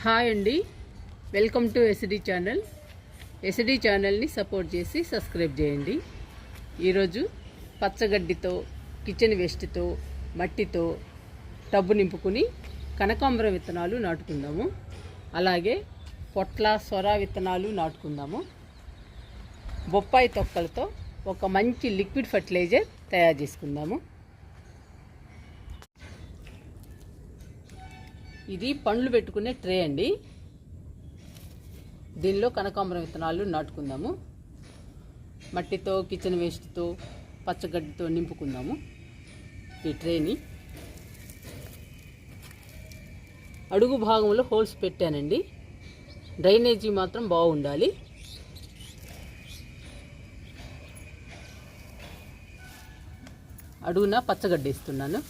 Hi అండి, welcome to SD channel. SD ఛానల్ని support చేసి సబ్స్క్రైబ్ చేయండి. ఈరోజు పచ్చగడ్డితో, కిచెన్ వేస్ట్తో, మట్టితో టబ్బు నింపుకుని కనకాంబరం విత్తనాలు నాటుకుందాము. అలాగే పొట్ల సొర విత్తనాలు నాటుకుందాము. బొప్పాయి తొక్కలతో ఒక మంచి లిక్విడ్ ఫర్టిలైజర్ తయారు చేసుకుందాము. ఇది పండ్లు పెట్టుకునే ట్రే అండి. దీనిలో కనకాంబరం విత్తనాలు నాటుకుందాము. మట్టితో, కిచెన్ వేస్ట్తో, పచ్చగడ్డితో నింపుకుందాము ఈ ట్రేని. అడుగు భాగంలో హోల్స్ పెట్టానండి. డ్రైనేజీ మాత్రం బాగుండాలి. అడుగున పచ్చగడ్డి ఇస్తున్నాను.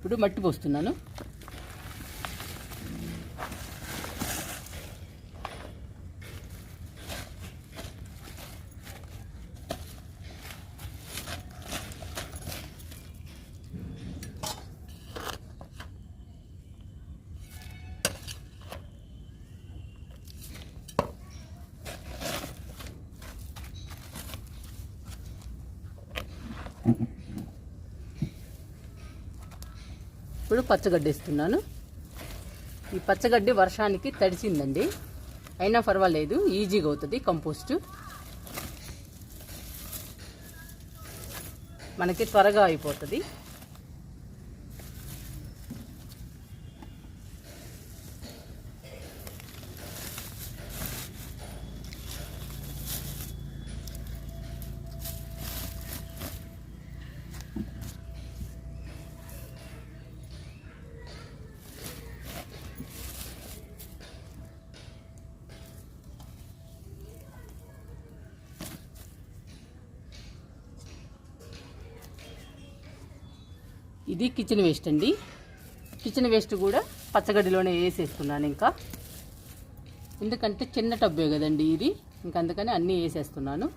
ఇప్పుడు మట్టి పోస్తున్నాను. ఇప్పుడు పచ్చగడ్డి ఇస్తున్నాను. ఈ పచ్చగడ్డి వర్షానికి తడిసిందండి, అయినా పర్వాలేదు, ఈజీగా అవుతుంది కంపోస్టు. మనకి త్వరగా అయిపోతుంది. ఇది కిచెన్ వేస్ట్ అండి. కిచెన్ వేస్ట్ కూడా పచ్చగడ్డిలోనే వేసేస్తున్నాను. ఇంకా ఎందుకంటే చిన్న టబ్బే కదండి ఇది, ఇంకా అందుకని అన్నీ వేసేస్తున్నాను.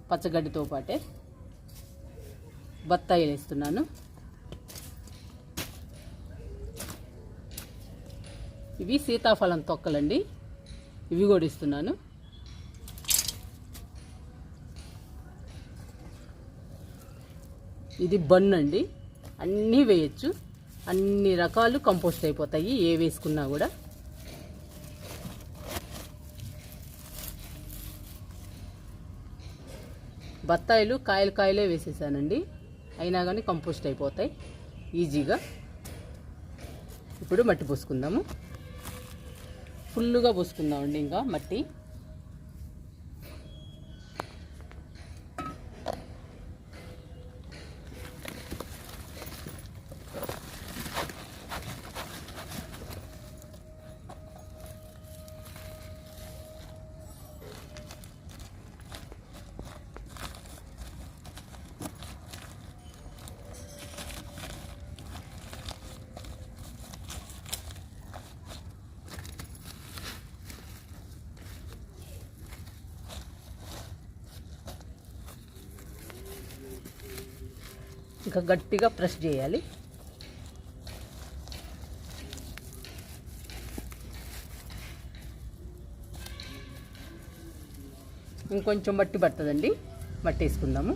పచ్చగడ్డితో పాటే బత్తాయిలు వేస్తున్నాను. ఇవి సీతాఫలం తొక్కలండి, ఇవి కూడా ఇస్తున్నాను. ఇది బన్ను అండి, అన్నీ వేయచ్చు. అన్ని రకాలు కంపోస్ట్ అయిపోతాయి ఏ వేసుకున్నా కూడా. బత్తాయిలు కాయలే వేసేసానండి, అయినా కానీ కంపోస్ట్ అయిపోతాయి ఈజీగా. ఇప్పుడు మట్టి పోసుకుందాము. ఫుల్లుగా పోసుకుందామండి ఇంకా మట్టి. ఇంకా గట్టిగా ప్రెస్ చేయాలి. ఇంకొంచెం మట్టి పడుతుందండి, మట్టి వేసుకుందాము.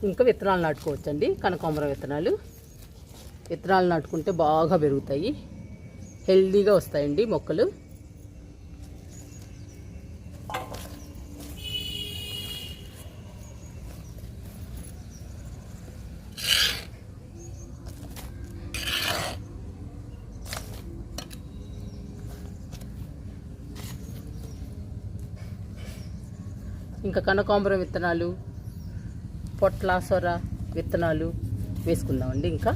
ఇంకా విత్తనాలు నాటుకోవచ్చండి. కనకాంబరం విత్తనాలు నాటుకుంటే బాగా పెరుగుతాయి, హెల్దీగా వస్తాయండి మొక్కలు. ఇంకా కనకాంబరం విత్తనాలు, పొట్ల, సొర విత్తనాలు వేసుకుందామండి. ఇంకా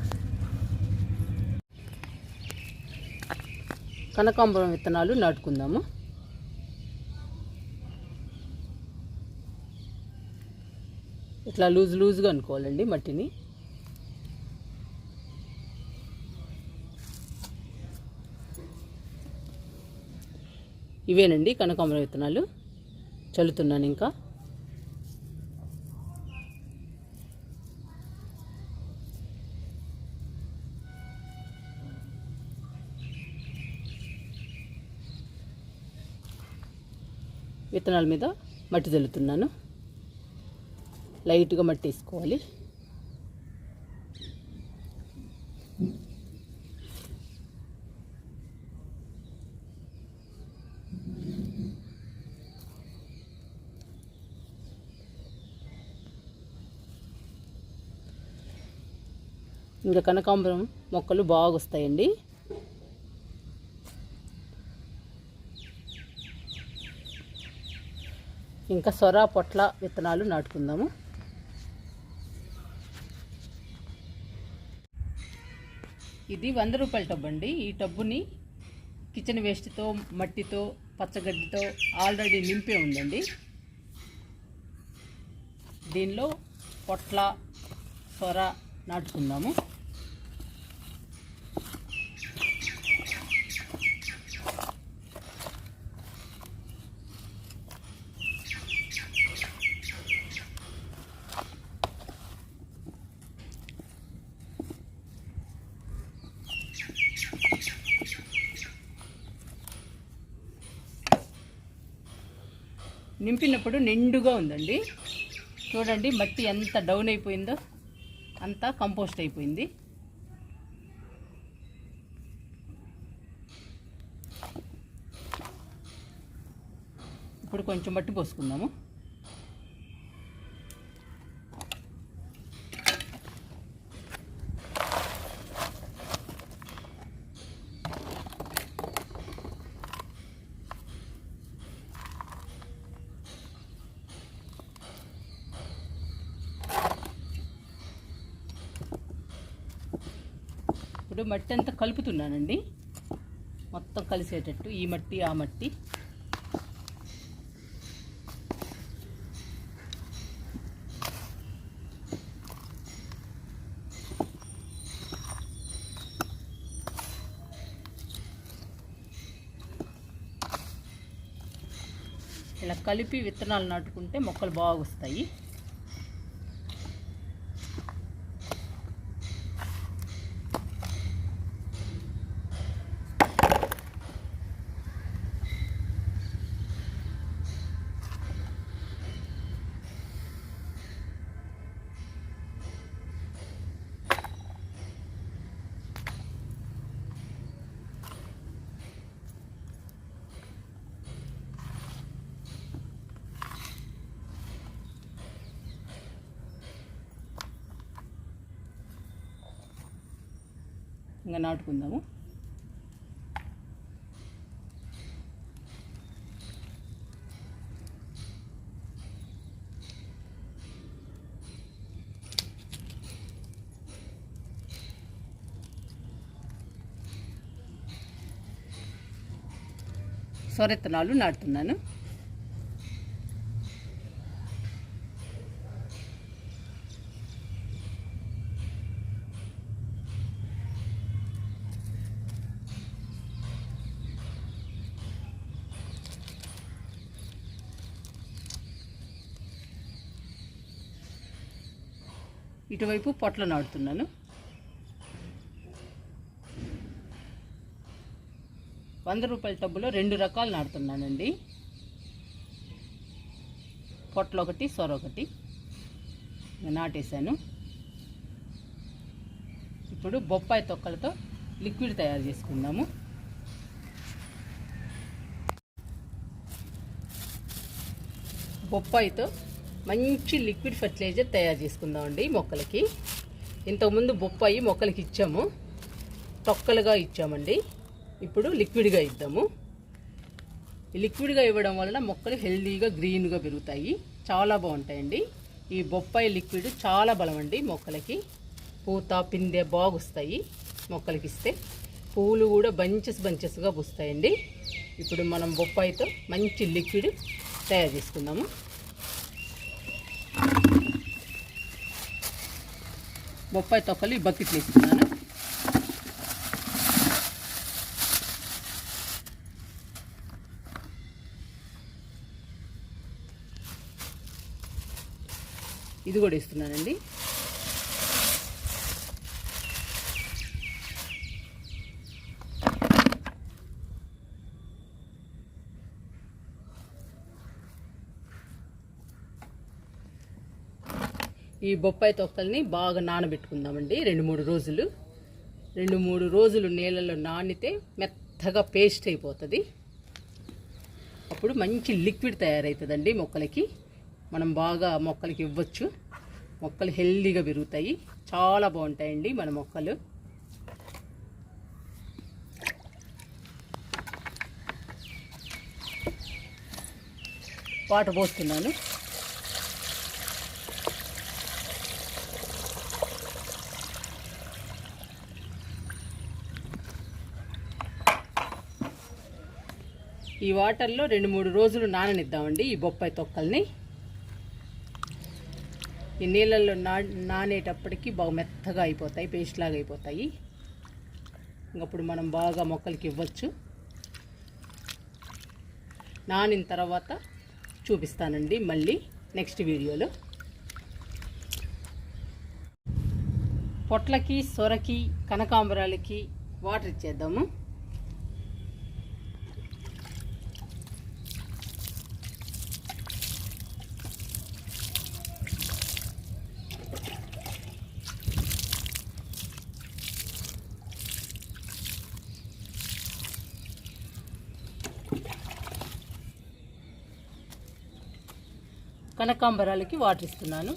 కనకాంబరం విత్తనాలు నాటుకుందాము. ఇట్లా లూజ్గా అనుకోవాలండి మట్టిని. ఇవేనండి కనకాంబరం విత్తనాలు చల్లుతున్నాను. ఇంకా విత్తనాల మీద మట్టి చల్లుతున్నాను. లైట్గా మట్టి వేసుకోవాలి. ఇంకా కనకాంబరం మొక్కలు బాగా వస్తాయండి. ఇంకా సొర, పొట్ల విత్తనాలు నాటుకుందాము. ఇది 100 రూపాయల టబ్ అండి. ఈ టబ్బుని కిచెన్ వేస్ట్తో, మట్టితో, పచ్చగడ్డితో ఆల్రెడీ నింపే ఉందండి. దీనిలో పొట్ల, సొర నాటుకుందాము. నింపినప్పుడు నిండుగా ఉందండి. చూడండి మట్టి ఎంత డౌన్ అయిపోయిందో, అంతా కంపోస్ట్ అయిపోయింది. ఇప్పుడు కొంచెం మట్టి పోసుకుందాము. ఇప్పుడు మట్టి అంతా కలుపుతున్నానండి, మొత్తం కలిసేటట్టు. ఈ మట్టి, ఆ మట్టి. ఇలా కలిపి విత్తనాలు నాటుకుంటే మొక్కలు బాగా వస్తాయి. ఇంకా నాటుకుందాము. సొరెత్తనాలు నాటుతున్నాను. ఇటువైపు పొట్లు నాటుతున్నాను. 100 రూపాయల టబ్బులో 2 రకాలు నాటుతున్నానండి. పొట్లు ఒకటి, సొర ఒకటి నాటేశాను. ఇప్పుడు బొప్పాయి తొక్కలతో లిక్విడ్ తయారు చేసుకుందాము. బొప్పాయితో మంచి లిక్విడ్ ఫర్టిలైజర్ తయారు చేసుకుందామండి మొక్కలకి. ఇంతకుముందు బొప్పాయి మొక్కలకి ఇచ్చాము, తొక్కలుగా ఇచ్చామండి. ఇప్పుడు లిక్విడ్గా ఇద్దాము. ఈ లిక్విడ్గా ఇవ్వడం వలన మొక్కలు హెల్దీగా, గ్రీన్గా పెరుగుతాయి. చాలా బాగుంటాయండి. ఈ బొప్పాయి లిక్విడ్ చాలా బలం అండి మొక్కలకి. పూత పిందె బాగుస్తాయి మొక్కలకి ఇస్తే. పువ్వులు కూడా బంచెస్గా పూస్తాయండి. ఇప్పుడు మనం బొప్పాయితో మంచి లిక్విడ్ తయారు చేసుకుందాము. బొప్పాయి తొక్కలు ఈ బకెట్లు వేస్తున్నాను. ఇది కూడా ఇస్తున్నానండి. ఈ బొప్పాయి తొక్కల్ని బాగా నానబెట్టుకుందామండి. 2-3 రోజులు. 2-3 రోజులు నీళ్ళలో నానితే మెత్తగా పేస్ట్ అయిపోతుంది. అప్పుడు మంచి లిక్విడ్ తయారవుతుందండి మొక్కలకి. మనం బాగా మొక్కలకి ఇవ్వచ్చు. మొక్కలు హెల్దీగా పెరుగుతాయి. చాలా బాగుంటాయండి మన మొక్కలు. వాటర్ పోస్తున్నాను. ఈ వాటర్లో 2-3 రోజులు నాననిద్దామండి ఈ బొప్పాయి తొక్కల్ని. ఈ నీళ్ళల్లో నానేటప్పటికి బాగా మెత్తగా అయిపోతాయి, పేస్ట్ లాగా అయిపోతాయి. ఇంకప్పుడు మనం బాగా మొక్కలకి ఇవ్వచ్చు. నానిన తర్వాత చూపిస్తానండి మళ్ళీ నెక్స్ట్ వీడియోలో. పొట్లకి, సొరకి, కనకాంబరాలకి వాటర్ ఇచ్చేద్దాము. కనకాంబరాలకి వాటర్ ఇస్తున్నాను.